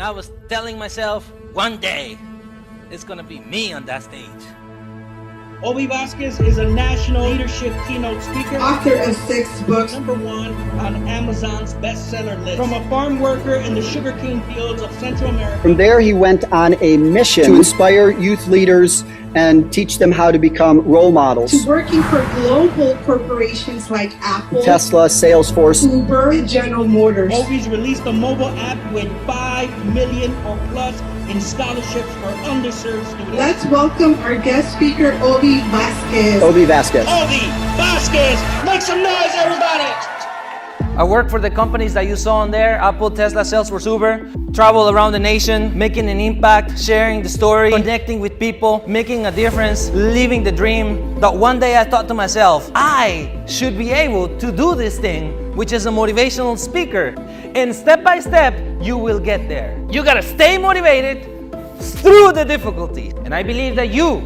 And I was telling myself, one day, it's gonna be me on that stage. Obi Vasquez is a national leadership keynote speaker, author of 6 books, #1 on Amazon's bestseller list. From a farm worker in the sugarcane fields of Central America. From there, he went on a mission to inspire youth leaders and teach them how to become role models. To working for global corporations like Apple, Tesla, Salesforce, Uber, and General Motors. Obi's released a mobile app with 5 million or plus in scholarships for underserved students. Let's welcome our guest speaker, Obi Vasquez. Obi Vasquez. Obi Vasquez! Make some noise, everybody! I work for the companies that you saw on there, Apple, Tesla, Salesforce, Uber. Travel around the nation, making an impact, sharing the story, connecting with people, making a difference, living the dream. That one day I thought to myself, I should be able to do this thing, which is a motivational speaker. And step by step, you will get there. You gotta stay motivated through the difficulties. And I believe that you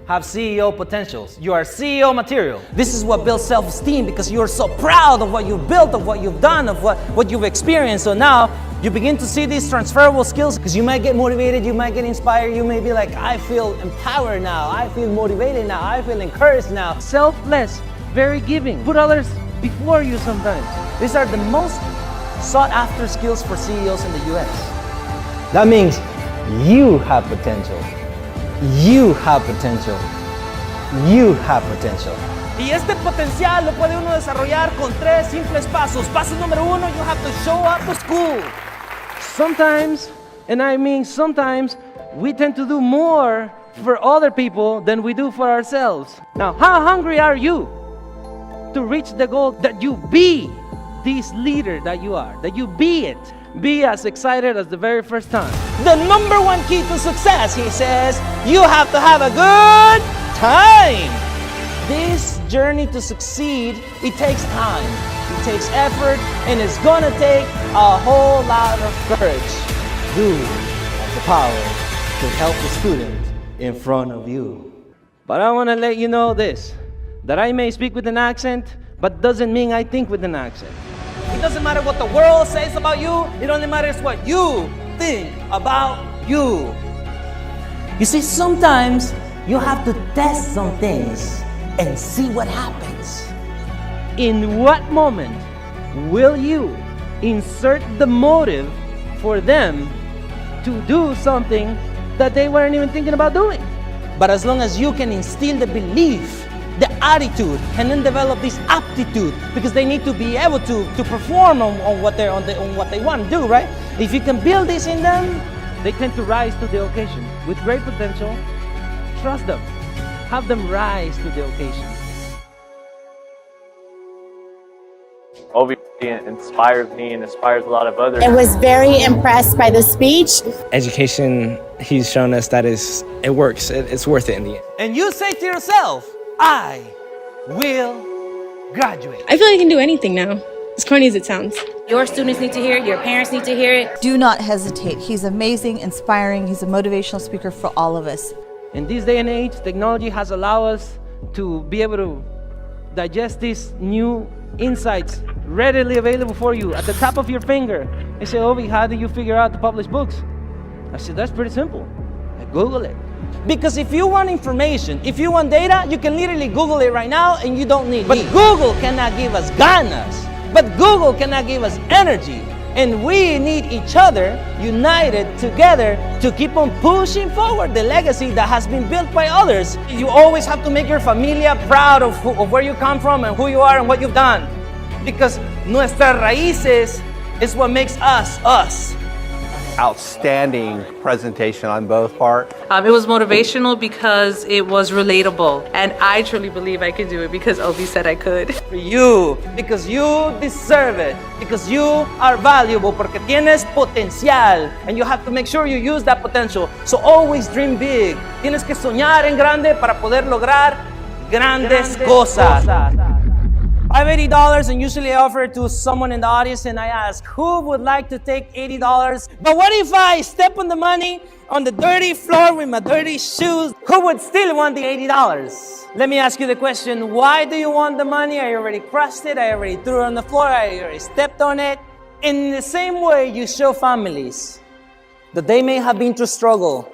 have CEO potentials. You are CEO material. This is what builds self-esteem because you're so proud of what you've built, of what you've done, of what you've experienced. So now you begin to see these transferable skills because you might get motivated, you might get inspired, you may be like, I feel empowered now, I feel motivated now, I feel encouraged now. Selfless, very giving. Put others before you sometimes. These are the most sought after skills for CEOs in the US. That means you have potential. You have potential. You have potential. Y este potencial lo puede uno desarrollar con 3 simples pasos. Paso número 1, you have to show up to school. Sometimes, and I mean sometimes, we tend to do more for other people than we do for ourselves. Now, how hungry are you to reach the goal that you be this leader that you are, that you be it? Be as excited as the very first time. The #1 key to success, he says, you have to have a good time. This journey to succeed, it takes time, it takes effort, and it's gonna take a whole lot of courage. You have the power to help the student in front of you. But I wanna let you know this, that I may speak with an accent, but doesn't mean I think with an accent. It doesn't matter what the world says about you. It only matters what you think about you. You see, sometimes you have to test some things and see what happens. In what moment will you insert the motive for them to do something that they weren't even thinking about doing? But as long as you can instill the belief, the attitude, and then develop this aptitude, because they need to be able to perform on what they want to do, right? If you can build this in them, they tend to rise to the occasion. With great potential, trust them. Have them rise to the occasion. Obi inspires me and inspires a lot of others. I was very impressed by the speech. Education, he's shown us that it works. It's worth it in the end. And you say to yourself, I will graduate. I feel like I can do anything now, as corny as it sounds. Your students need to hear it, your parents need to hear it. Do not hesitate. He's amazing, inspiring, he's a motivational speaker for all of us. In this day and age, technology has allowed us to be able to digest these new insights readily available for you at the tap of your finger. They say, Obi, how do you figure out to publish books? I said, that's pretty simple. I Google it. Because if you want information, if you want data, you can literally Google it right now and you don't need me. But Google cannot give us ganas. But Google cannot give us energy. And we need each other united together to keep on pushing forward the legacy that has been built by others. You always have to make your familia proud of where you come from and who you are and what you've done. Because nuestras raíces is what makes us, us. Outstanding presentation on both parts. It was motivational because it was relatable, and I truly believe I can do it because Obi said I could. For you, because you deserve it, because you are valuable, porque tienes potencial, and you have to make sure you use that potential. So always dream big. Tienes que soñar en grande para poder lograr grandes cosas. I have $80 and usually I offer it to someone in the audience and I ask, who would like to take $80? But what if I step on the money on the dirty floor with my dirty shoes? Who would still want the $80? Let me ask you the question, why do you want the money? I already crushed it, I already threw it on the floor, I already stepped on it. In the same way you show families that they may have been through struggle.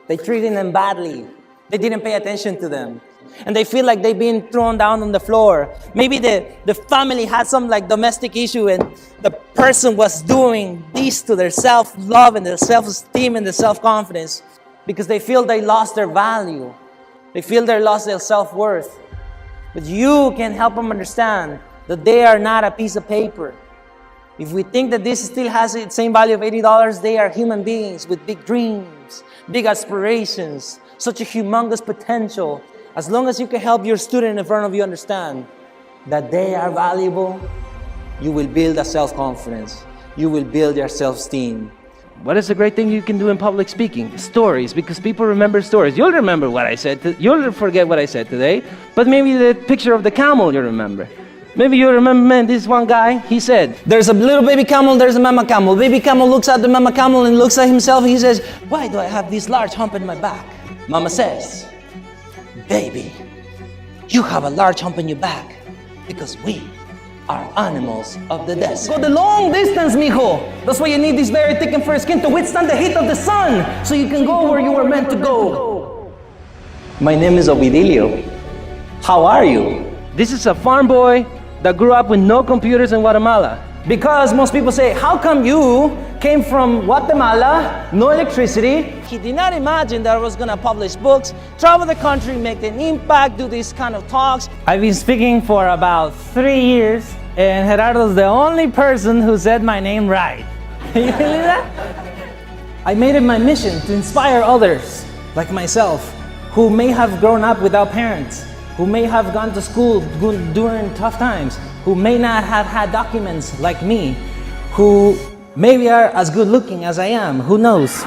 They treated them badly. They didn't pay attention to them. And they feel like they've been thrown down on the floor. Maybe the family had some like domestic issue and the person was doing this to their self-love and their self-esteem and their self-confidence because they feel they lost their value. They feel they lost their self-worth. But you can help them understand that they are not a piece of paper. If we think that this still has the same value of $80, they are human beings with big dreams, big aspirations, such a humongous potential. As long as you can help your student in front of you understand that they are valuable, you will build a self-confidence. You will build your self-esteem. What is a great thing you can do in public speaking? Stories, because people remember stories. You'll remember what I said. You'll forget what I said today, but maybe the picture of the camel you'll remember. Maybe you remember, man, this one guy, he said, there's a little baby camel, there's a mama camel. Baby camel looks at the mama camel and looks at himself and he says, why do I have this large hump in my back? Mama says, baby, you have a large hump in your back because we are animals of the desert. Go the long distance, mijo. That's why you need this very thick and fur skin to withstand the heat of the sun so you can go where you were meant to go. My name is Ovidilio. How are you? This is a farm boy that grew up with no computers in Guatemala. Because most people say, how come you came from Guatemala, no electricity? He did not imagine that I was gonna publish books, travel the country, make an impact, do these kind of talks. I've been speaking for about 3 years, and Gerardo's the only person who said my name right. You believe that? I made it my mission to inspire others, like myself, who may have grown up without parents, who may have gone to school during tough times, who may not have had documents like me, who maybe are as good looking as I am, who knows?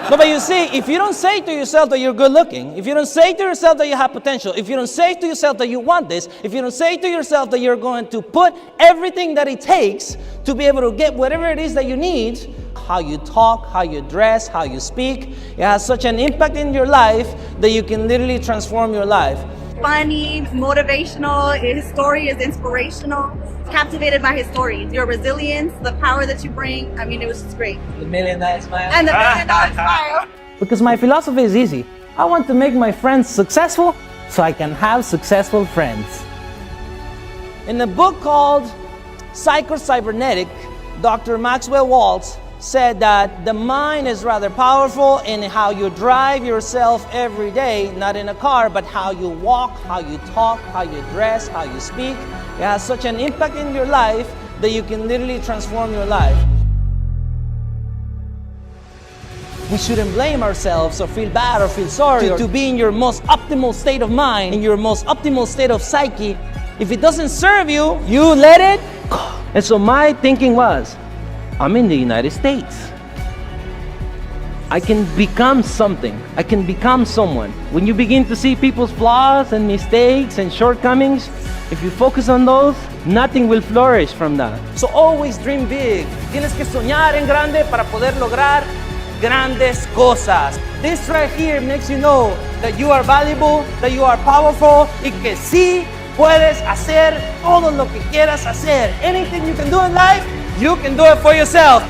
No, but you see, if you don't say to yourself that you're good looking, if you don't say to yourself that you have potential, if you don't say to yourself that you want this, if you don't say to yourself that you're going to put everything that it takes to be able to get whatever it is that you need, how you talk, how you dress, how you speak, it has such an impact in your life that you can literally transform your life. Funny, motivational, his story is inspirational. Captivated by his story, your resilience, the power that you bring. I mean, it was just great. The $1 million smile. And the $1 million smile. Because my philosophy is easy. I want to make my friends successful so I can have successful friends. In a book called Psycho-Cybernetic, Dr. Maxwell Waltz said that the mind is rather powerful in how you drive yourself every day, not in a car, but how you walk, how you talk, how you dress, how you speak. It has such an impact in your life that you can literally transform your life. We shouldn't blame ourselves or feel bad or feel sorry to be in your most optimal state of mind, in your most optimal state of psyche. If it doesn't serve you, you let it go. And so my thinking was, I'm in the United States. I can become something. I can become someone. When you begin to see people's flaws and mistakes and shortcomings, if you focus on those, nothing will flourish from that. So always dream big. Tienes que soñar en grande para poder lograr grandes cosas. This right here makes you know that you are valuable, that you are powerful, y que sí puedes hacer todo lo que quieras hacer. Anything you can do in life, you can do it for yourself.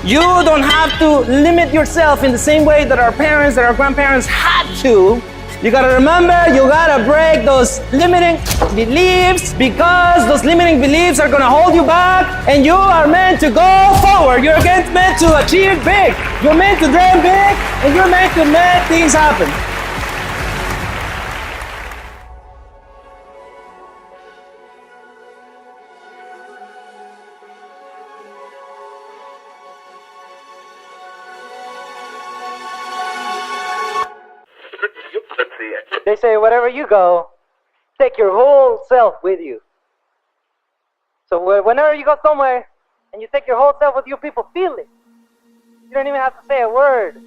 You don't have to limit yourself in the same way that our parents, that our grandparents had to. You gotta remember, you gotta break those limiting beliefs because those limiting beliefs are gonna hold you back and you are meant to go forward. You're meant to achieve big. You're meant to dream big and you're meant to make things happen. They say wherever you go, take your whole self with you. So whenever you go somewhere and you take your whole self with you, people feel it. You don't even have to say a word.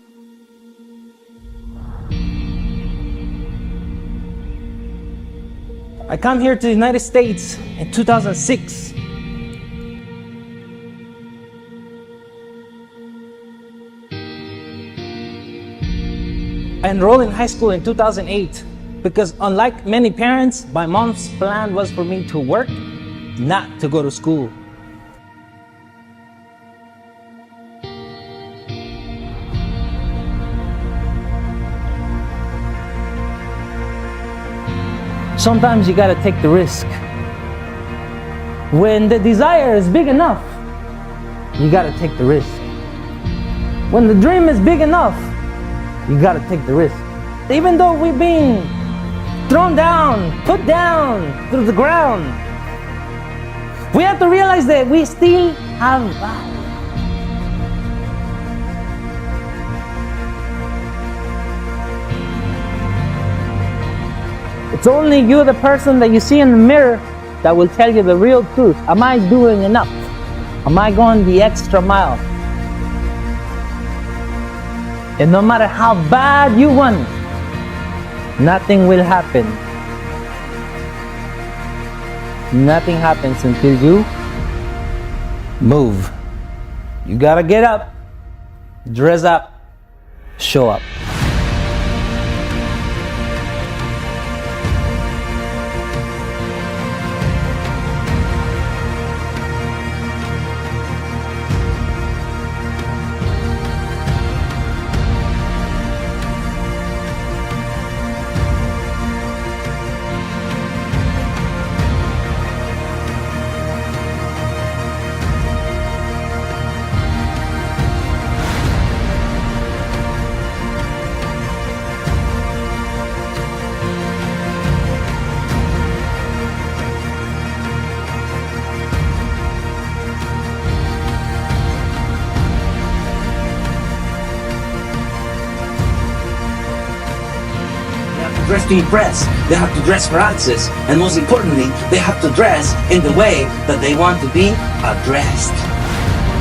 I come here to the United States in 2006. I enrolled in high school in 2008 because unlike many parents, my mom's plan was for me to work, not to go to school. sometimes you gotta take the risk. When the desire is big enough, you gotta take the risk. When the dream is big enough, you gotta take the risk. Even though we've been thrown down, put down through the ground, we have to realize that we still have value. It's only you, the person that you see in the mirror, that will tell you the real truth. Am I doing enough? Am I going the extra mile? And no matter how bad you want it, nothing will happen. Nothing happens until you move. You gotta get up, dress up, show up. Dress to impress, they have to dress for access, and most importantly, they have to dress in the way that they want to be addressed.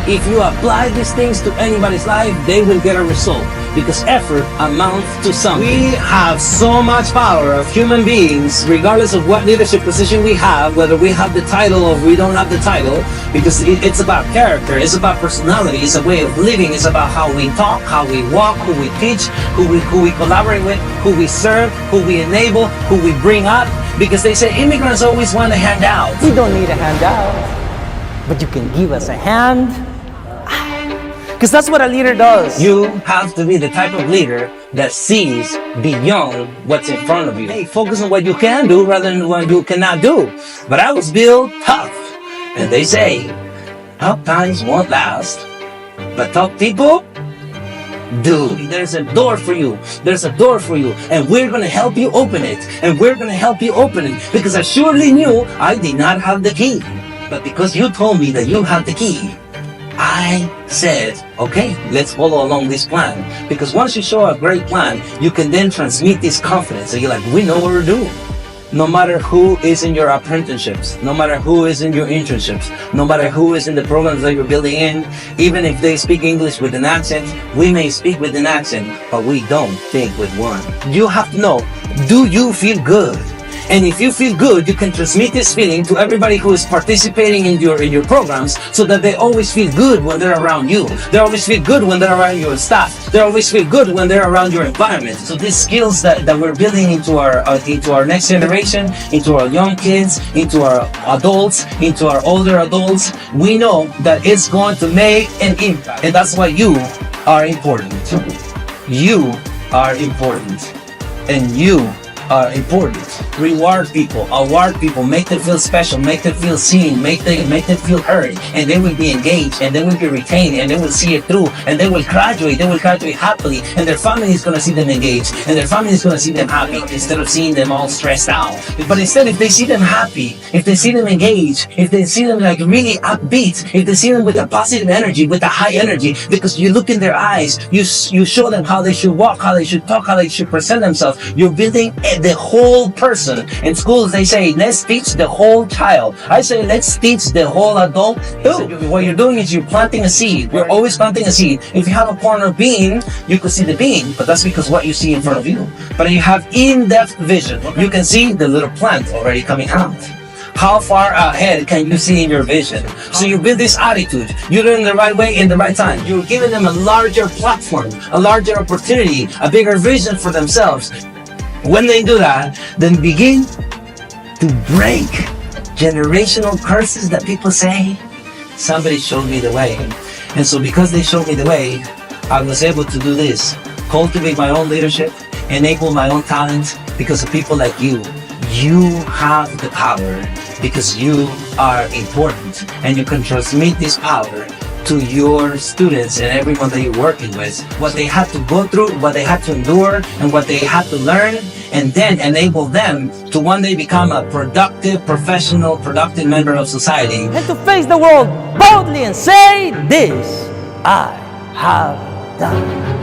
If you apply these things to anybody's life, they will get a result, because effort amounts to something. We have so much power of human beings, regardless of what leadership position we have, whether we have the title or we don't have the title, because it's about character, it's about personality, it's a way of living, it's about how we talk, how we walk, who we teach, who we collaborate with, who we serve, who we enable, who we bring up, because they say immigrants always want a handout. We don't need a handout, but you can give us a hand. Because that's what a leader does. You have to be the type of leader that sees beyond what's in front of you. Hey, focus on what you can do rather than what you cannot do. But I was built tough. And they say, tough times won't last, but tough people do. There's a door for you. There's a door for you. And we're going to help you open it. And we're going to help you open it. Because I surely knew I did not have the key. But because you told me that you had the key, I said, okay, let's follow along this plan. Because once you show a great plan, you can then transmit this confidence. So you're like, we know what we're doing. No matter who is in your apprenticeships, no matter who is in your internships, no matter who is in the programs that you're building in, even if they speak English with an accent, we may speak with an accent, but we don't think with one. You have to know, do you feel good? And if you feel good, you can transmit this feeling to everybody who is participating in your programs, so that they always feel good when they're around you. They always feel good when they're around your staff. They always feel good when they're around your environment. So these skills that we're building into our next generation, into our young kids, into our adults, into our older adults, we know that it's going to make an impact. And that's why you are important. You are important. And you are important. Reward people, award people, make them feel special, make them feel seen, make them feel heard, and they will be engaged, and they will be retained, and they will see it through, and they will graduate happily, and their family is going to see them engaged, and their family is going to see them happy, instead of seeing them all stressed out. But instead, if they see them happy, if they see them engaged, if they see them like really upbeat, if they see them with a positive energy, with a high energy, because you look in their eyes, you show them how they should walk, how they should talk, how they should present themselves. You're building the whole person. In schools, they say, let's teach the whole child. I say, let's teach the whole adult too. What you're doing is you're planting a seed. You're always planting a seed. If you have a corner bean, you can see the bean, but that's because what you see in front of you. But if you have in-depth vision, you can see the little plant already coming out. How far ahead can you see in your vision? So you build this attitude. You're doing the right way in the right time. You're giving them a larger platform, a larger opportunity, a bigger vision for themselves. When they do that, then begin to break generational curses that people say, somebody showed me the way. And so because they showed me the way, I was able to do this, cultivate my own leadership, enable my own talent, because of people like you. You have the power because you are important, and you can transmit this power to your students and everyone that you're working with. What they had to go through, what they had to endure, and what they had to learn, and then enable them to one day become a productive, professional, productive member of society. And to face the world boldly and say, this I have done.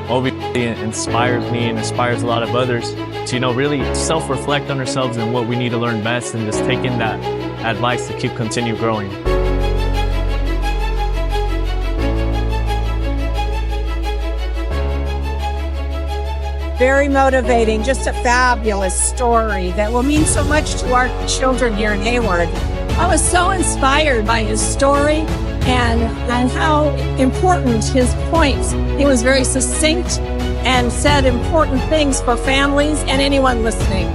Obviously, it inspires me and inspires a lot of others to, really self-reflect on ourselves and what we need to learn best, and just taking that advice to continue growing. Very motivating, just a fabulous story that will mean so much to our children here in Hayward. I was so inspired by his story and how important his points. He was very succinct and said important things for families and anyone listening.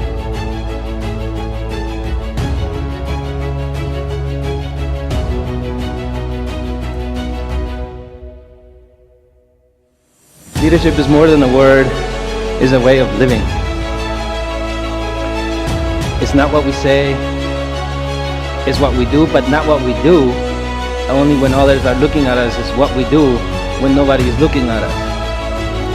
Leadership is more than a word, it's a way of living. It's not what we say, it's what we do, but not what we do only when others are looking at us. It's what we do when nobody is looking at us.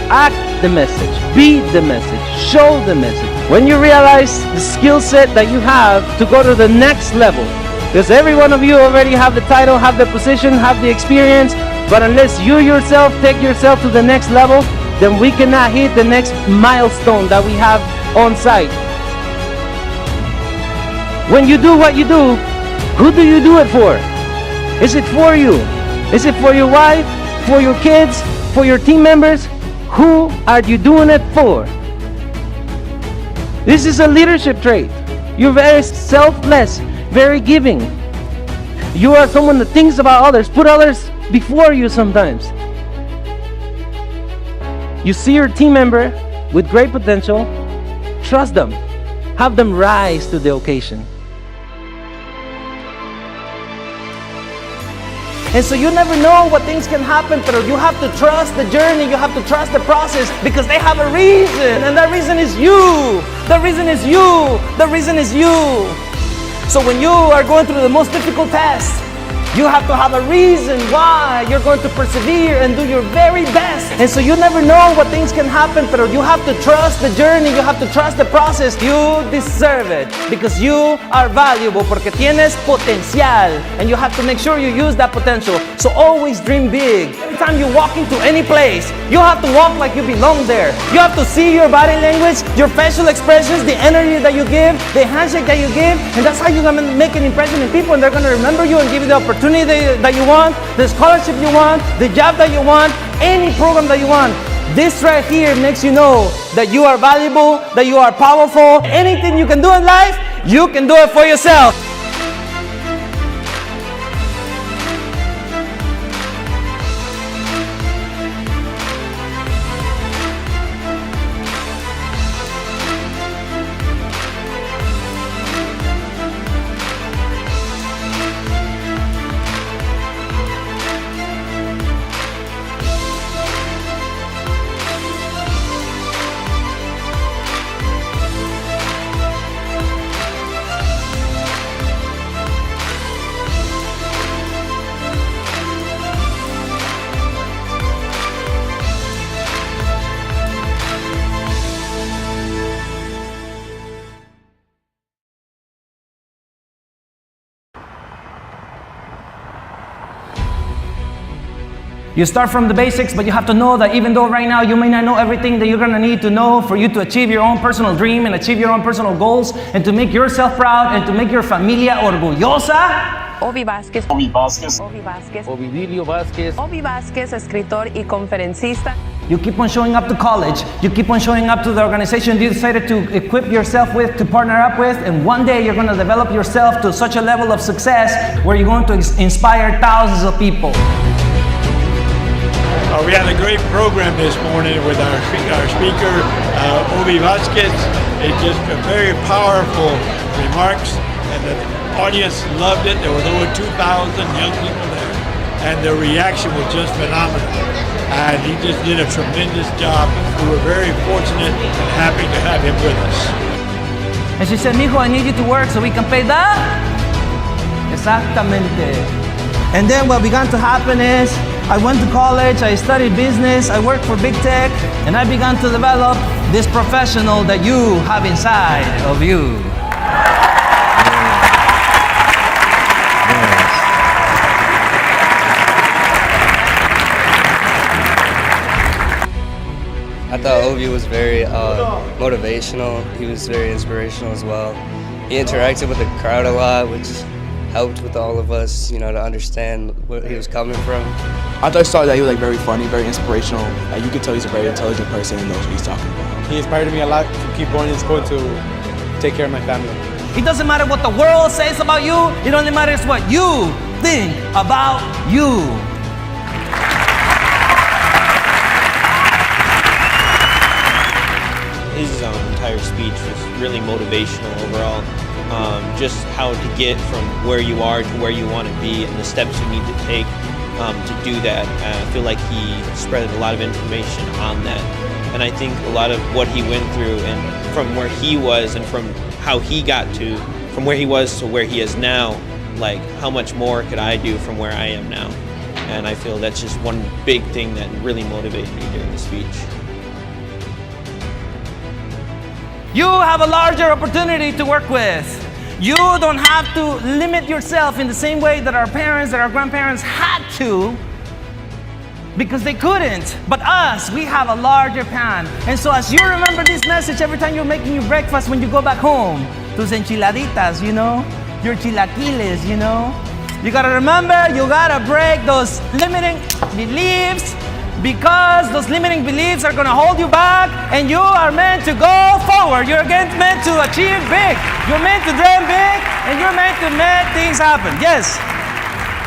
Act the message, be the message, show the message. When you realize the skill set that you have to go to the next level, because every one of you already have the title, have the position, have the experience, but unless you yourself take yourself to the next level, then we cannot hit the next milestone that we have on site. When you do what you do, who do you do it for? Is it for you? Is it for your wife, for your kids, for your team members? Who are you doing it for? This is a leadership trait. You're very selfless, very giving. You are someone that thinks about others, put others before you sometimes. You see your team member with great potential, trust them, have them rise to the occasion. And so you never know what things can happen, but you have to trust the journey, you have to trust the process, because they have a reason, and that reason is you. The reason is you. The reason is you. So when you are going through the most difficult test, you have to have a reason why you're going to persevere and do your very best. And so you never know what things can happen, but you have to trust the journey, you have to trust the process. You deserve it because you are valuable, porque tienes potencial, and you have to make sure you use that potential. So always dream big. Every time you walk into any place, you have to walk like you belong there. You have to see your body language, your facial expressions, the energy that you give, the handshake that you give, and that's how you're going to make an impression in people, and they're going to remember you and give you the opportunity that you want, the scholarship you want, the job that you want, any program that you want. This right here makes you know that you are valuable, that you are powerful. Anything you can do in life, you can do it for yourself. You start from the basics, but you have to know that even though right now you may not know everything that you're going to need to know for you to achieve your own personal dream and achieve your own personal goals and to make yourself proud and to make your familia orgullosa. Ovi Vázquez. Ovi Vázquez. Ovi Vázquez. Ovidio Vázquez. Ovi Vázquez, escritor y conferencista. You keep on showing up to college. You keep on showing up to the organization you decided to equip yourself with, to partner up with, and one day you're going to develop yourself to such a level of success where you're going to inspire thousands of people. We had a great program this morning with our speaker, Ovi Vázquez. It's just a very powerful remarks, and the audience loved it. There was over 2,000 young people there, and the reaction was just phenomenal. And he just did a tremendous job. We were very fortunate and happy to have him with us. And she said, mijo, I need you to work so we can pay that. Exactamente. And then what began to happen is, I went to college, I studied business, I worked for big tech, and I began to develop this professional that you have inside of you. I thought Obi was very motivational. He was very inspirational as well. He interacted with the crowd a lot, which helped with all of us, to understand where he was coming from. I thought that he was very funny, very inspirational. You could tell he's a very intelligent person and knows what he's talking about. He inspired me a lot to keep going to school to take care of my family. It doesn't matter what the world says about you. It only matters what you think about you. His entire speech was really motivational overall. Just how to get from where you are to where you want to be and the steps you need to take to do that. I feel like he spread a lot of information on that. And I think a lot of what he went through and from where he was and from how he got to, from where he was to where he is now, like how much more could I do from where I am now? And I feel that's just one big thing that really motivated me during the speech. You have a larger opportunity to work with. You don't have to limit yourself in the same way that our parents, that our grandparents had to, because they couldn't. But us, we have a larger pan. And so as you remember this message every time you're making your breakfast when you go back home, tus enchiladitas, your chilaquiles, you gotta remember, you gotta break those limiting beliefs, because those limiting beliefs are gonna hold you back, and you are meant to go forward. You're meant to achieve big. You're meant to dream big, and you're meant to make things happen. Yes.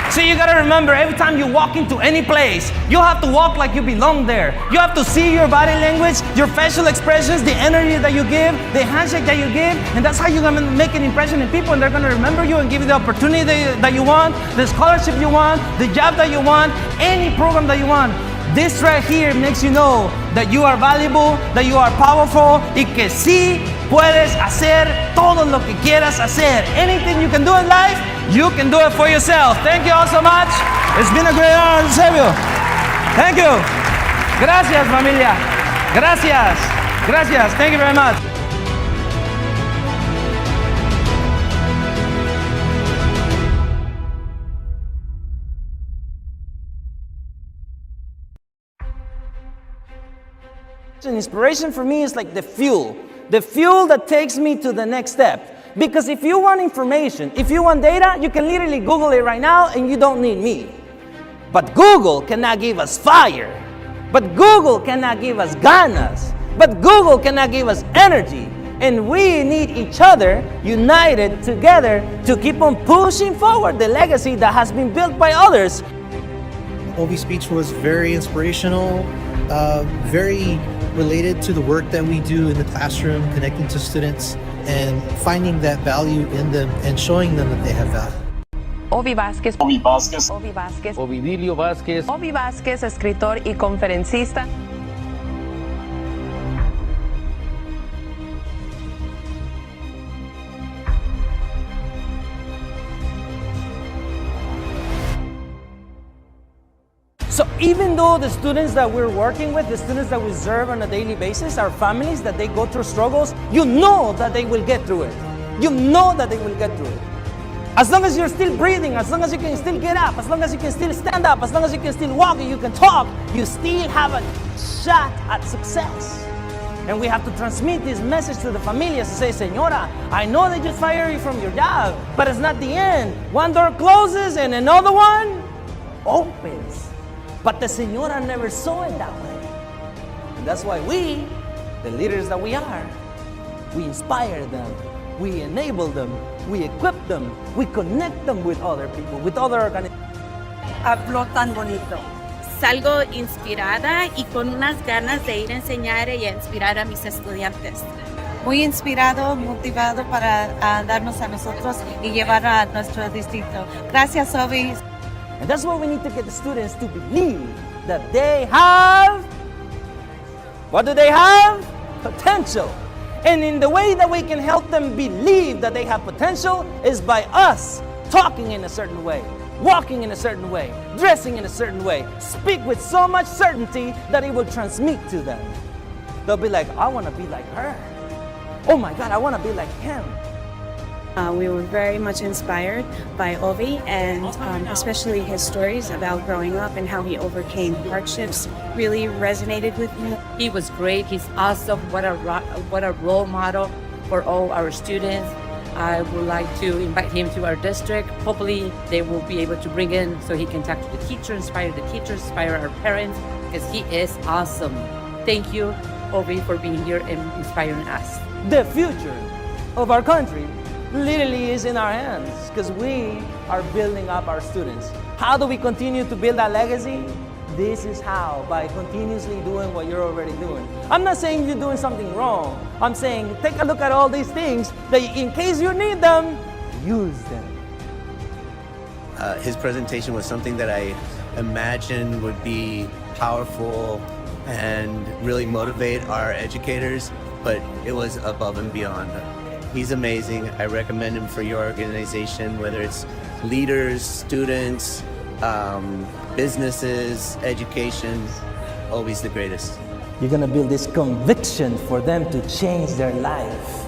So you gotta remember, every time you walk into any place, you have to walk like you belong there. You have to see your body language, your facial expressions, the energy that you give, the handshake that you give, and that's how you're gonna make an impression in people, and they're gonna remember you and give you the opportunity that you want, the scholarship you want, the job that you want, any program that you want. This right here makes you know that you are valuable, that you are powerful, y que sí puedes hacer todo lo que quieras hacer. Anything you can do in life, you can do it for yourself. Thank you all so much. It's been a great honor to serve you. Thank you. Gracias, familia. Gracias. Gracias. Thank you very much. And inspiration for me is like the fuel that takes me to the next step. Because if you want information, if you want data, you can literally Google it right now and you don't need me. But Google cannot give us fire. But Google cannot give us ganas. But Google cannot give us energy. And we need each other united together to keep on pushing forward the legacy that has been built by others. Obi's speech was very inspirational, very related to the work that we do in the classroom, connecting to students and finding that value in them and showing them that they have value. Obi Vázquez. Obi Vázquez. Obi Vázquez. Ovidio Vázquez. Obi Vázquez, escritor y conferencista. So even though the students that we're working with, the students that we serve on a daily basis, our families, that they go through struggles, you know that they will get through it. You know that they will get through it. As long as you're still breathing, as long as you can still get up, as long as you can still stand up, as long as you can still walk and you can talk, you still have a shot at success. And we have to transmit this message to the familias to say, Señora, I know they just fired you from your job, but it's not the end. One door closes and another one opens. But the Señora never saw it that way. And that's why we, the leaders that we are, we inspire them, we enable them, we equip them, we connect them with other people, with other organizations. Habló tan bonito. Salgo inspirada y con unas ganas de ir a enseñar y a inspirar a mis estudiantes. Muy inspirado, motivado para darnos a nosotros y llevar a nuestro distrito. Gracias, Obi. And that's why we need to get the students to believe that they have, what do they have? Potential. And in the way that we can help them believe that they have potential is by us talking in a certain way, walking in a certain way, dressing in a certain way, speak with so much certainty that it will transmit to them. They'll be like, I want to be like her. Oh my God, I want to be like him. We were very much inspired by Ovi, and especially his stories about growing up and how he overcame hardships really resonated with me. He was great. He's awesome. What a role model for all our students. I would like to invite him to our district. Hopefully they will be able to bring in so he can talk to the teachers, inspire our parents, because he is awesome. Thank you, Ovi, for being here and inspiring us. The future of our country literally is in our hands because we are building up our students. How do we continue to build that legacy? This is how, by continuously doing what you're already doing. I'm not saying you're doing something wrong. I'm saying take a look at all these things that in case you need them, use them. His presentation was something that I imagined would be powerful and really motivate our educators, but it was above and beyond. He's amazing. I recommend him for your organization, whether it's leaders, students, businesses, education. Always the greatest. You're gonna build this conviction for them to change their life.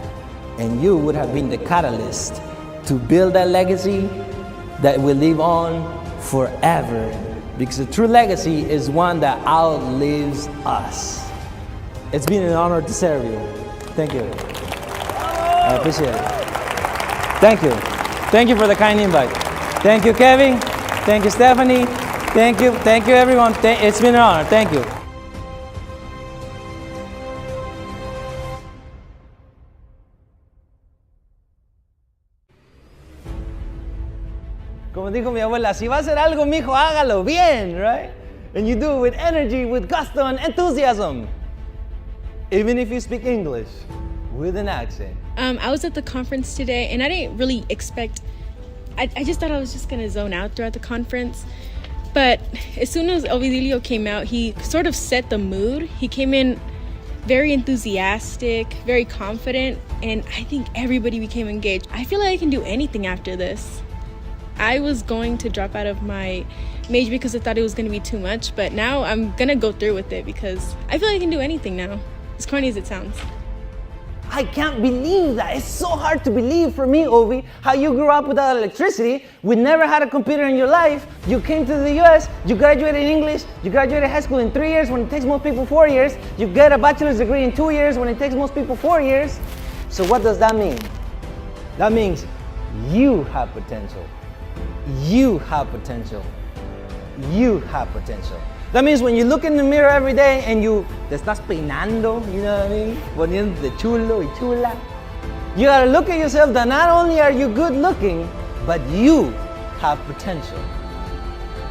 And you would have been the catalyst to build that legacy that will live on forever. Because a true legacy is one that outlives us. It's been an honor to serve you. Thank you. I appreciate it. Thank you. Thank you for the kind invite. Thank you, Kevin. Thank you, Stephanie. Thank you everyone. It's been an honor. Thank you. Como dijo mi abuela, si va a hacer algo, mijo, hágalo bien, right? And you do it with energy, with gusto and enthusiasm. Even if you speak English with an accent. I was at the conference today, and I didn't really expect, I just thought I was just gonna zone out throughout the conference. But as soon as Ovidilio came out, he sort of set the mood. He came in very enthusiastic, very confident, and I think everybody became engaged. I feel like I can do anything after this. I was going to drop out of my major because I thought it was gonna be too much, but now I'm gonna go through with it because I feel like I can do anything now, as corny as it sounds. I can't believe that. It's so hard to believe for me, Ovi, how you grew up without electricity, we never had a computer in your life, you came to the US, you graduated in English, you graduated high school in 3 years when it takes most people 4 years, you get a bachelor's degree in 2 years when it takes most people 4 years. So what does that mean? That means you have potential. You have potential. You have potential. That means when you look in the mirror every day and te estás peinando, you know what I mean? Poniéndote chulo y chula. You gotta look at yourself that not only are you good looking, but you have potential.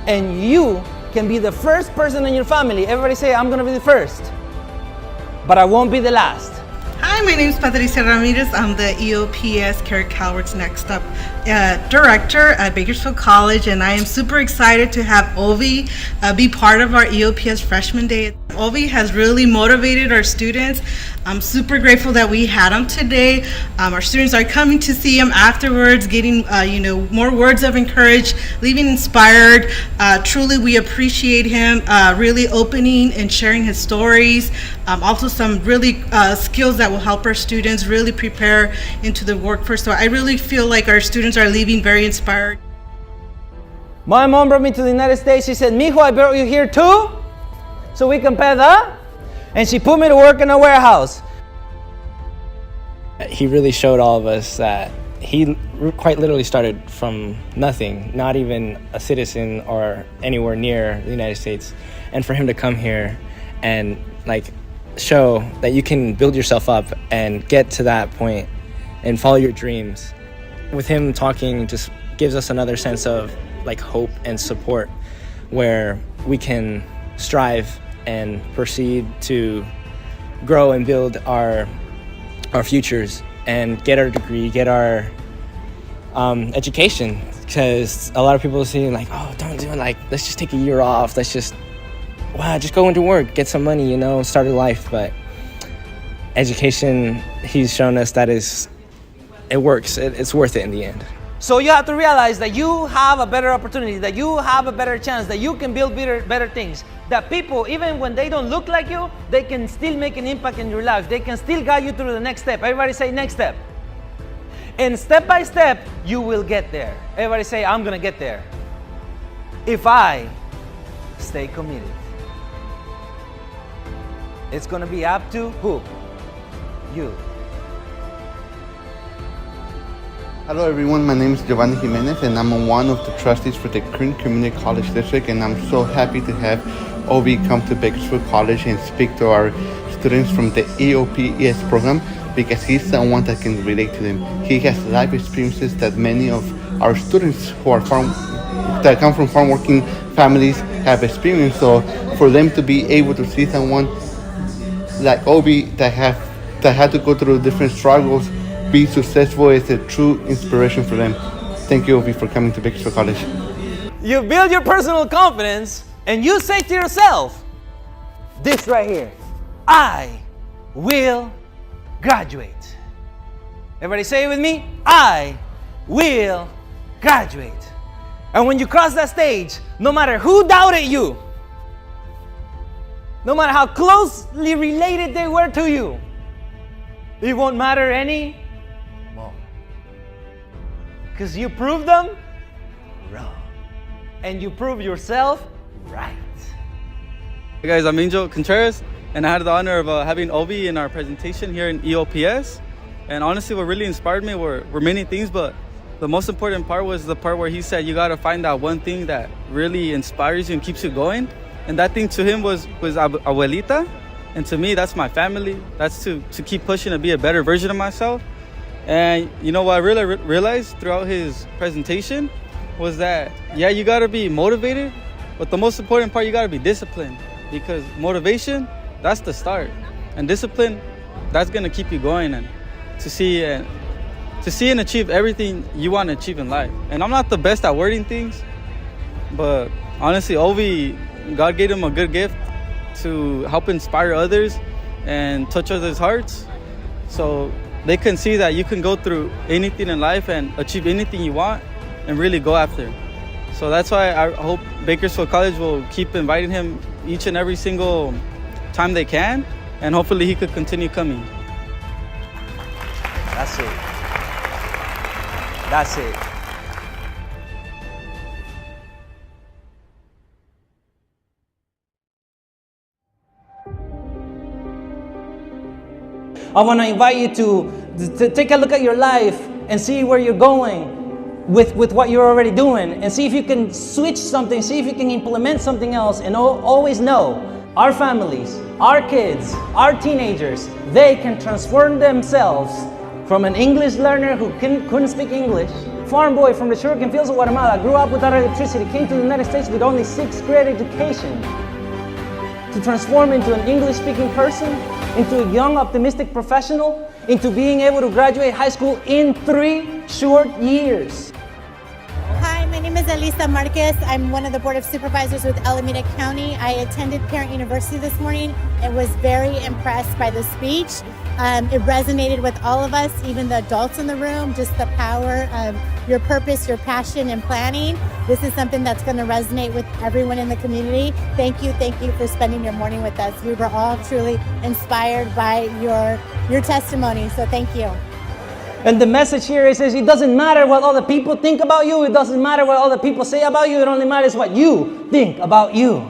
And you can be the first person in your family. Everybody say, I'm gonna be the first, but I won't be the last. Hi, my name is Patricia Ramirez. I'm the EOPS Carrie Calvert's Next Up Director at Bakersfield College, and I am super excited to have Ovi be part of our EOPS Freshman Day. Ovi has really motivated our students. I'm super grateful that we had him today. Our students are coming to see him afterwards, getting more words of encouragement, leaving inspired. Truly, we appreciate him really opening and sharing his stories. Also, some really skills that will help our students really prepare into the workforce. So I really feel like our students are leaving very inspired. My mom brought me to the United States. She said, mijo, I brought you here too, so we can pay that. And she put me to work in a warehouse. He really showed all of us that he quite literally started from nothing, not even a citizen or anywhere near the United States. And for him to come here and show that you can build yourself up and get to that point and follow your dreams. With him talking just gives us another sense of hope and support where we can strive and proceed to grow and build our futures and get our degree, get our education. Because a lot of people are saying oh, don't do it, let's just take a year off, let's just go into work, get some money, start a life. But education, he's shown us that it works. It's worth it in the end. So you have to realize that you have a better opportunity, that you have a better chance, that you can build better things. That people, even when they don't look like you, they can still make an impact in your life. They can still guide you through the next step. Everybody say next step. And step by step, you will get there. Everybody say, I'm gonna get there. If I stay committed. It's gonna be up to who? You. Hello everyone, my name is Giovanni Jimenez and I'm one of the trustees for the Kern Community College District, and I'm so happy to have Ovi come to Bakersfield College and speak to our students from the EOPS program, because he's the one that can relate to them. He has life experiences that many of our students who are that come from farm working families have experienced. So for them to be able to see someone like Ovi that had to go through different struggles, be successful, is a true inspiration for them. Thank you, Ovi, for coming to Bakersfield College. You build your personal confidence and you say to yourself, this right here, I will graduate. Everybody say it with me, I will graduate. And when you cross that stage, no matter who doubted you, no matter how closely related they were to you, it won't matter any more. Because you proved them wrong. And you prove yourself right. Hey guys, I'm Angel Contreras, and I had the honor of having Ovi in our presentation here in EOPS. And honestly, what really inspired me were many things, but the most important part was the part where he said you gotta find that one thing that really inspires you and keeps you going. And that thing to him was abuelita. And to me, that's my family. That's to keep pushing to be a better version of myself. And you know what I really realized throughout his presentation was that, yeah, you gotta be motivated, but the most important part, you gotta be disciplined. Because motivation, that's the start. And discipline, that's gonna keep you going and to see and achieve everything you want to achieve in life. And I'm not the best at wording things, but honestly, Ovi, God gave him a good gift to help inspire others and touch others' hearts. So they can see that you can go through anything in life and achieve anything you want and really go after. So that's why I hope Bakersfield College will keep inviting him each and every single time they can, and hopefully he could continue coming. That's it. That's it. I want to invite you to take a look at your life and see where you're going with what you're already doing, and see if you can switch something, see if you can implement something else, and always know our families, our kids, our teenagers, they can transform themselves from an English learner who couldn't speak English, farm boy from the sugarcane fields of Guatemala, grew up without electricity, came to the United States with only 6th grade education, to transform into an English-speaking person, into a young, optimistic professional, into being able to graduate high school in 3 short years. Hi, my name is Elisa Marquez. I'm one of the Board of Supervisors with Alameda County. I attended Parent University this morning and was very impressed by the speech. It resonated with all of us, even the adults in the room, just the power of your purpose, your passion, and planning. This is something that's going to resonate with everyone in the community. Thank you for spending your morning with us. We were all truly inspired by your testimony, so thank you. And the message here is it doesn't matter what other people think about you, it doesn't matter what other people say about you, it only matters what you think about you.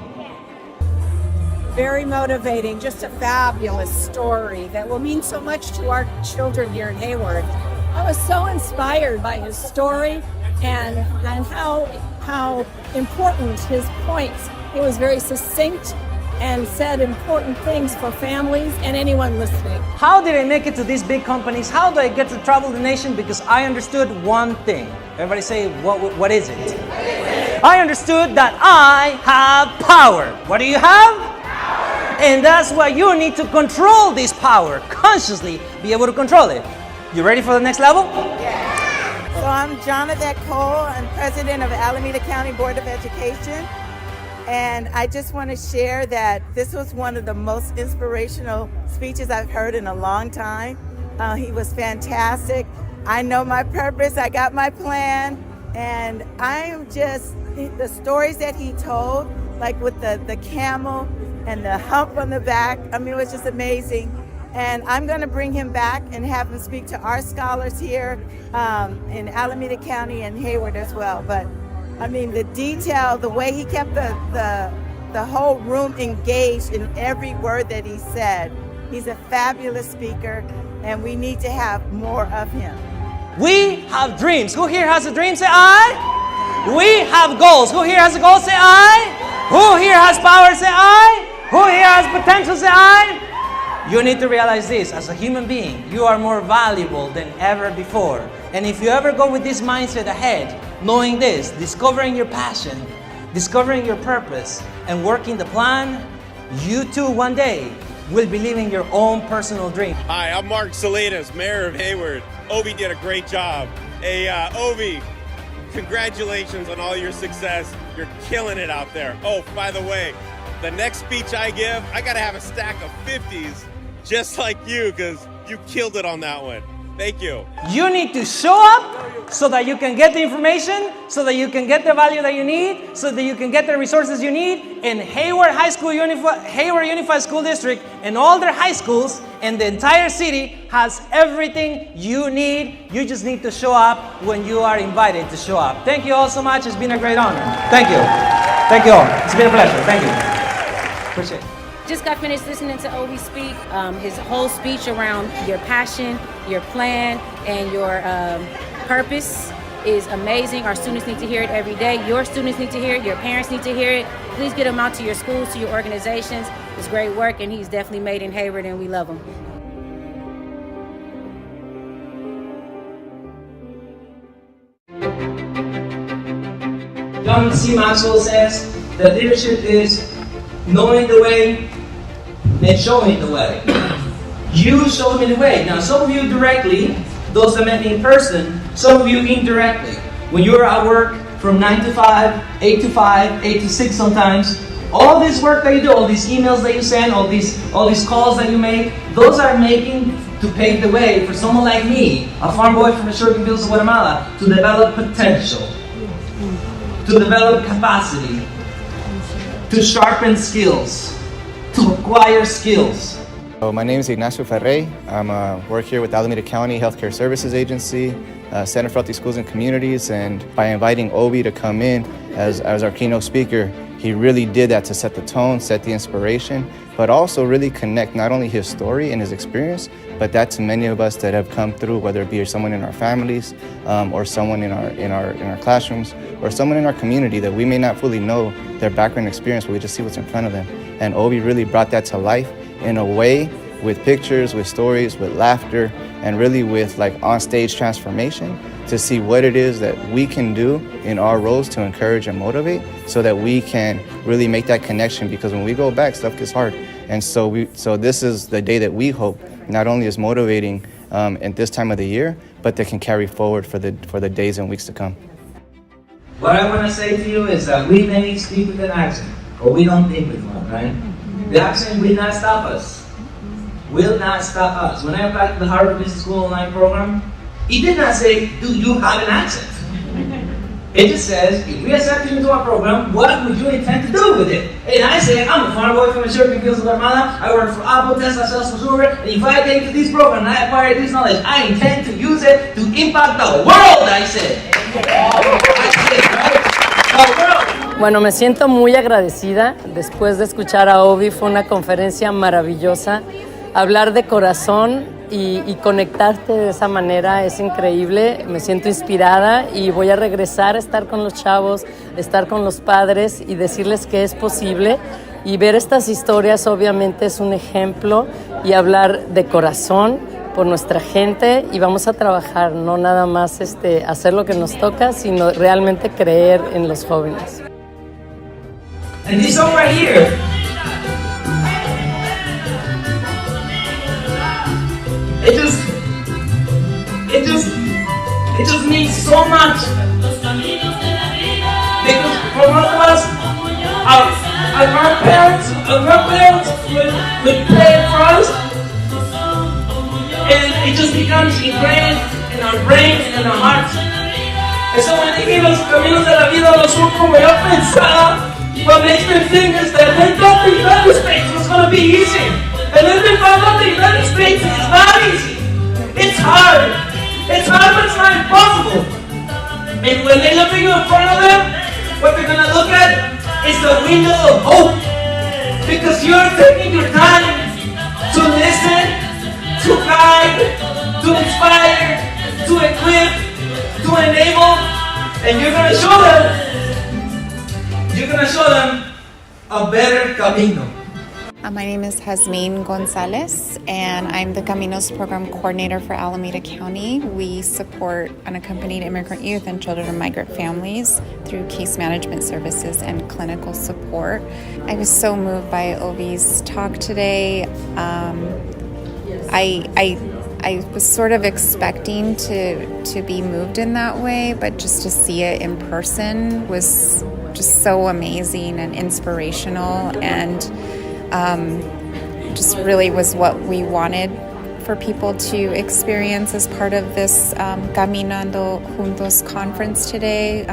Very motivating, just a fabulous story that will mean so much to our children here in Hayward. I was so inspired by his story and how important his points. He was very succinct and said important things for families and anyone listening. How did I make it to these big companies? How do I get to travel the nation? Because I understood one thing. Everybody say, what is it? I understood that I have power. What do you have? And that's why you need to control this power, consciously be able to control it. You ready for the next level? Yeah. So I'm Jonathan Cole. I'm president of Alameda County Board of Education. And I just want to share that this was one of the most inspirational speeches I've heard in a long time. He was fantastic. I know my purpose, I got my plan, and I'm just, the stories that he told, like with the camel and the hump on the back, I mean, it was just amazing. And I'm going to bring him back and have him speak to our scholars here in Alameda County and Hayward as well. But I mean, the detail, the way he kept the whole room engaged in every word that he said. He's a fabulous speaker, and we need to have more of him. We have dreams. Who here has a dream? Say I. We have goals. Who here has a goal? Say I. Who here has power? Say I. Who here has potential? Say I. You need to realize this. As a human being, you are more valuable than ever before. And if you ever go with this mindset ahead, knowing this, discovering your passion, discovering your purpose, and working the plan, you too one day will be living your own personal dream. Hi, I'm Mark Salinas, Mayor of Hayward. Ovi did a great job. Hey, Ovi, congratulations on all your success. You're killing it out there. Oh, by the way, the next speech I give, I gotta have a stack of 50s just like you, because you killed it on that one. Thank you. You need to show up so that you can get the information, so that you can get the value that you need, so that you can get the resources you need. And Hayward Unified School District and all their high schools and the entire city has everything you need. You just need to show up when you are invited to show up. Thank you all so much. It's been a great honor. Thank you. Thank you all. It's been a pleasure. Thank you. Appreciate it. Just got finished listening to Ovi speak. His whole speech around your passion, your plan, and your purpose is amazing. Our students need to hear it every day. Your students need to hear it. Your parents need to hear it. Please get them out to your schools, to your organizations. It's great work, and he's definitely made in Hayward, and we love him. John C. Maxwell says that leadership is knowing the way and showing the way. You showed me the way. Now, some of you directly, those that met me in person, some of you indirectly. When you were at work from 9 to 5, 8 to 5, 8 to 6 sometimes, all this work that you do, all these emails that you send, all these calls that you make, those are making to pave the way for someone like me, a farm boy from the sugar fields of Guatemala, to develop potential, to develop capacity, to sharpen skills, to acquire skills. So my name is Ignacio Ferrey. I work here with Alameda County Healthcare Services Agency, Center for Healthy Schools and Communities, and by inviting Ovi to come in as our keynote speaker, he really did that to set the tone, set the inspiration, but also really connect not only his story and his experience, but that to many of us that have come through, whether it be someone in our families, or someone in our classrooms, or someone in our community that we may not fully know their background experience, but we just see what's in front of them. And Ovi really brought that to life in a way with pictures, with stories, with laughter, and really with like on-stage transformation to see what it is that we can do in our roles to encourage and motivate so that we can really make that connection, because when we go back, stuff gets hard. And so this is the day that we hope not only is motivating at this time of the year, but that can carry forward for the days and weeks to come. What I want to say to you is that we may speak with an accent, or we don't think with one, right? The accent will not stop us. Will not stop us. When I applied to the Harvard Business School online program, it did not say, do you have an accent? It just says, if we accept you into our program, what would you intend to do with it? And I say, I'm a farm boy from the sugar fields of Guatemala. I work for Apple, Tesla, Salesforce, Uber. And if I take to this program and I acquire this knowledge, I intend to use it to impact the world, I said. Bueno, me siento muy agradecida después de escuchar a Ovi. Fue una conferencia maravillosa. Hablar de corazón y conectarte de esa manera es increíble. Me siento inspirada y voy a regresar a estar con los chavos, estar con los padres y decirles que es posible. Y ver estas historias obviamente es un ejemplo, y hablar de corazón por nuestra gente, y vamos a trabajar, no nada más hacer lo que nos toca, sino realmente creer en los jóvenes. And this song right here, it just means so much, because for most of us, our our grandparents would play it for us, and it just becomes ingrained in our brain and in our hearts. Eso when they gave us Caminos de la Vida, no son como yo pensaba. What makes me think is that they thought the United States was going to be easy, and then they found out the United States is not easy. It's hard. It's hard, but it's not impossible. And when they look at you in front of them, what they're going to look at is the window of hope. Because you're taking your time to listen, to guide, to inspire, to equip, to enable, and you're going to show them a better camino. My name is Jasmine Gonzalez, and I'm the Caminos Program Coordinator for Alameda County. We support unaccompanied immigrant youth and children of migrant families through case management services and clinical support. I was so moved by Ovi's talk today. I was sort of expecting to be moved in that way, but just to see it in person was just so amazing and inspirational, and just really was what we wanted for people to experience as part of this Caminando Juntos conference today,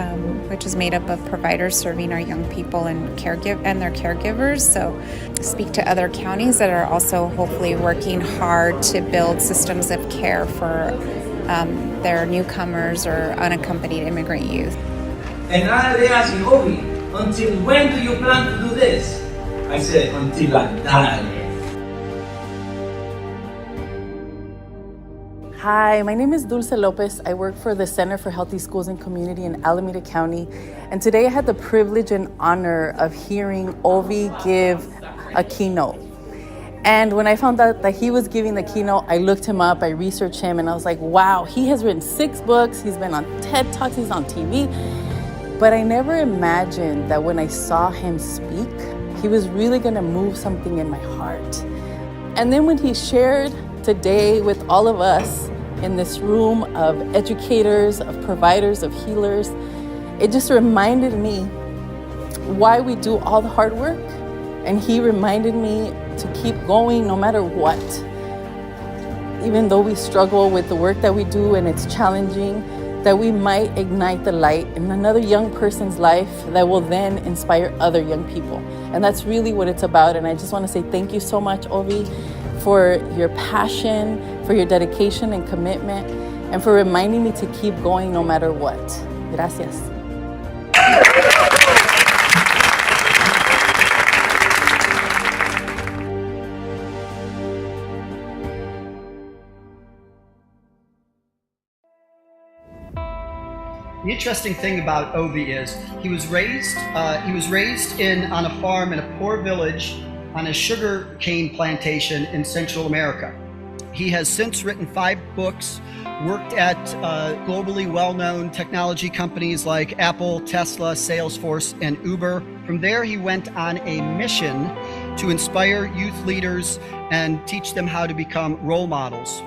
which is made up of providers serving our young people and their caregivers. So speak to other counties that are also hopefully working hard to build systems of care for their newcomers or unaccompanied immigrant youth. And now they ask me, Ovi, until when do you plan to do this? I said, until I die. Hi, my name is Dulce Lopez. I work for the Center for Healthy Schools and Community in Alameda County. And today I had the privilege and honor of hearing Ovi give a keynote. And when I found out that he was giving the keynote, I looked him up, I researched him, and I was like, wow, he has written 6 books, he's been on TED Talks, he's on TV. But I never imagined that when I saw him speak, he was really gonna move something in my heart. And then when he shared today with all of us in this room of educators, of providers, of healers, it just reminded me why we do all the hard work. And he reminded me to keep going no matter what. Even though we struggle with the work that we do and it's challenging, that we might ignite the light in another young person's life that will then inspire other young people. And that's really what it's about. And I just want to say thank you so much, Ovi, for your passion, for your dedication and commitment, and for reminding me to keep going no matter what. Gracias. The interesting thing about Ovi is he was raised on a farm in a poor village on a sugar cane plantation in Central America. He has since written 5 books, worked at globally well-known technology companies like Apple, Tesla, Salesforce, and Uber. From there, he went on a mission to inspire youth leaders and teach them how to become role models.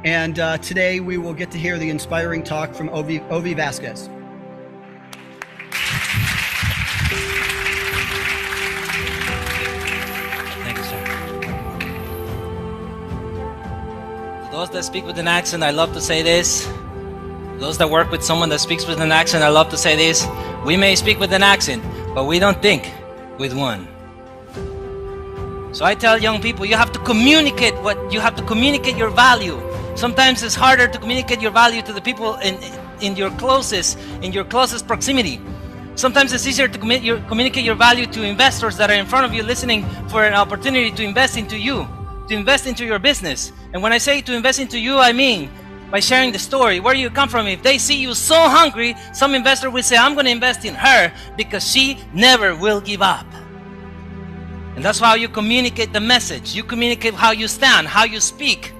And today we will get to hear the inspiring talk from Ovi Vasquez. Thank you, sir. To those that speak with an accent, I love to say this. Those that work with someone that speaks with an accent, I love to say this. We may speak with an accent, but we don't think with one. So I tell young people, you have to communicate your value. Sometimes it's harder to communicate your value to the people in your closest proximity. Sometimes it's easier to communicate your value to investors that are in front of you listening for an opportunity to invest into you, to invest into your business. And when I say to invest into you, I mean by sharing the story, where you come from. If they see you so hungry, some investor will say, I'm going to invest in her because she never will give up. And that's how you communicate the message. You communicate how you stand, how you speak,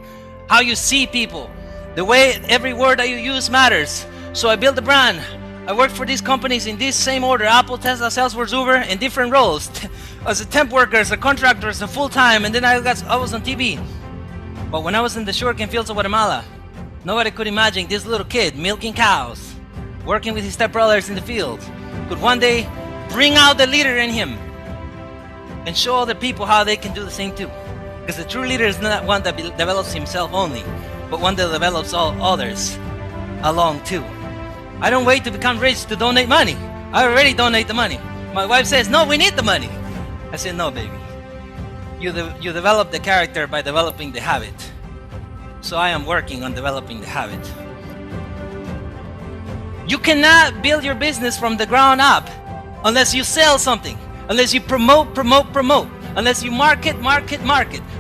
how you see people. The way every word that you use matters. So I built a brand. I worked for these companies in this same order: Apple, Tesla, Salesforce, Uber, in different roles. As a temp worker, as a contractor, as a full-time, and then I was on TV. But when I was in the sugarcane fields of Guatemala, nobody could imagine this little kid milking cows, working with his stepbrothers in the field, could one day bring out the leader in him and show other people how they can do the same too. Because the true leader is not one that develops himself only, but one that develops all others along too. I don't wait to become rich to donate money. I already donate the money. My wife says, no, we need the money. I said, no, baby. You develop the character by developing the habit. So I am working on developing the habit. You cannot build your business from the ground up unless you sell something, unless you promote, unless you market,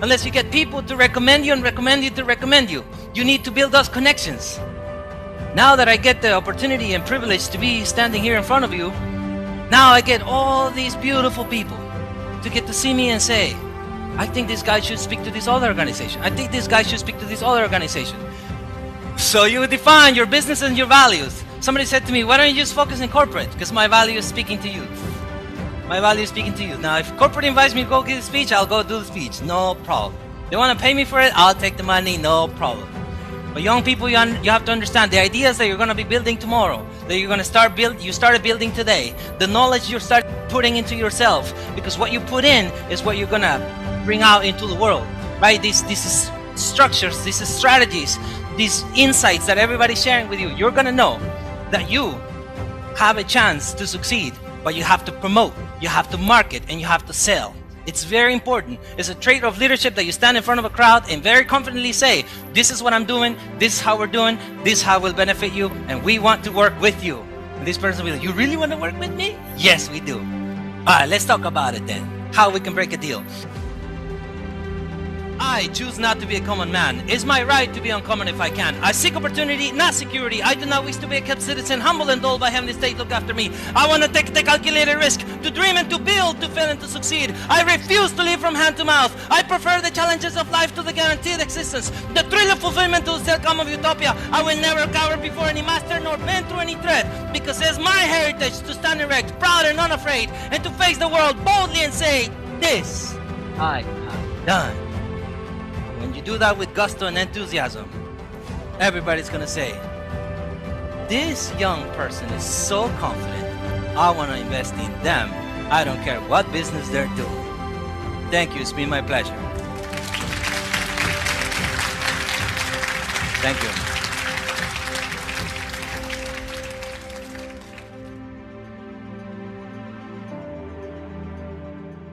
unless you get people to recommend you and recommend you to recommend you. You need to build those connections. Now that I get the opportunity and privilege to be standing here in front of you, now I get all these beautiful people to get to see me and say, I think this guy should speak to this other organization. I think this guy should speak to this other organization. So you define your business and your values. Somebody said to me, why don't you just focus in corporate? Because my value is speaking to you. My value is speaking to you. Now, if corporate invites me to go give a speech, I'll go do the speech. No problem. They want to pay me for it, I'll take the money, no problem. But young people, you have to understand the ideas that you're going to be building tomorrow, that you're going to you started building today, the knowledge you start putting into yourself, because what you put in is what you're going to bring out into the world, right? These structures, these strategies, these insights that everybody's sharing with you, you're going to know that you have a chance to succeed, but you have to promote, you have to market, and you have to sell. It's very important. It's a trait of leadership that you stand in front of a crowd and very confidently say, this is what I'm doing, this is how we're doing, this is how it will benefit you, and we want to work with you. And this person will be like, you really want to work with me? Yes, we do. All right, let's talk about it then. How we can break a deal. I choose not to be a common man. It's my right to be uncommon if I can. I seek opportunity, not security. I do not wish to be a kept citizen, humble and dull by having the state look after me. I want to take the calculated risk, to dream and to build, to fail and to succeed. I refuse to live from hand to mouth. I prefer the challenges of life to the guaranteed existence. The thrill of fulfillment to the self-calm of utopia. I will never cower before any master nor bend through any threat, because it's my heritage to stand erect, proud and unafraid, and to face the world boldly and say, this I have done. When you do that with gusto and enthusiasm, everybody's gonna say, this young person is so confident, I want to invest in them. I don't care what business they're doing. Thank you, it's been my pleasure. Thank you.